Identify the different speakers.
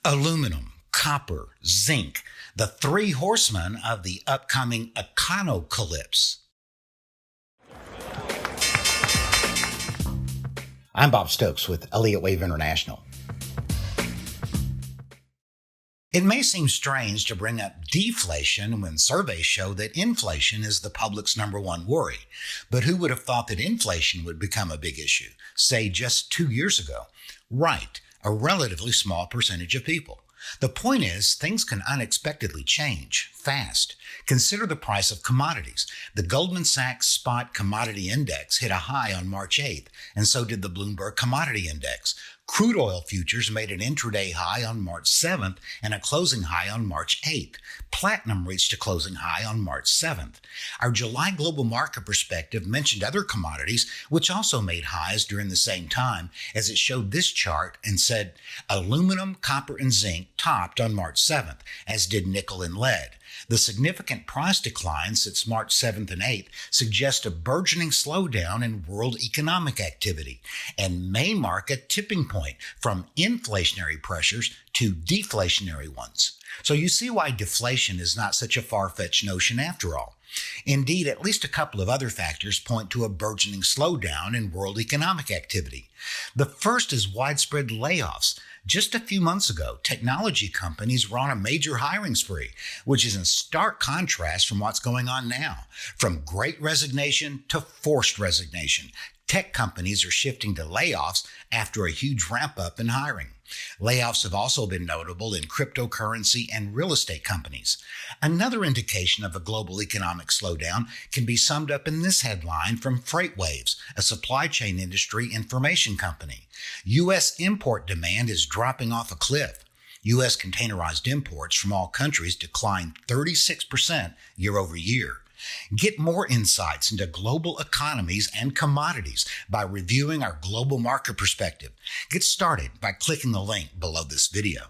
Speaker 1: aluminum, copper, zinc, the three horsemen of the upcoming Econocalypse. I'm Bob Stokes with Elliott Wave International. It may seem strange to bring up deflation when surveys show that inflation is the public's number one worry, but who would have thought that inflation would become a big issue, say just 2 years ago? Right, a relatively small percentage of people. The point is, things can unexpectedly change fast. Consider the price of commodities. The Goldman Sachs Spot Commodity Index hit a high on March 8th, and so did the Bloomberg Commodity Index. Crude oil futures made an intraday high on March 7th and a closing high on March 8th. Platinum reached a closing high on March 7th. Our July global market perspective mentioned other commodities which also made highs during the same time, as it showed this chart and said aluminum, copper, and zinc topped on March 7th, as did nickel and lead. The significant price decline since March 7th and 8th suggests a burgeoning slowdown in world economic activity and may mark a tipping point from inflationary pressures to deflationary ones. So you see why deflation is not such a far-fetched notion after all. Indeed, at least a couple of other factors point to a burgeoning slowdown in world economic activity. The first is widespread layoffs. Just a few months ago, technology companies were on a major hiring spree, which is in stark contrast from what's going on now. From great resignation to forced resignation, tech companies are shifting to layoffs after a huge ramp-up in hiring. Layoffs have also been notable in cryptocurrency and real estate companies. Another indication of a global economic slowdown can be summed up in this headline from FreightWaves, a supply chain industry information company. U.S. import demand is dropping off a cliff. U.S. containerized imports from all countries declined 36% year over year. Get more insights into global economies and commodities by reviewing our global market perspective. Get started by clicking the link below this video.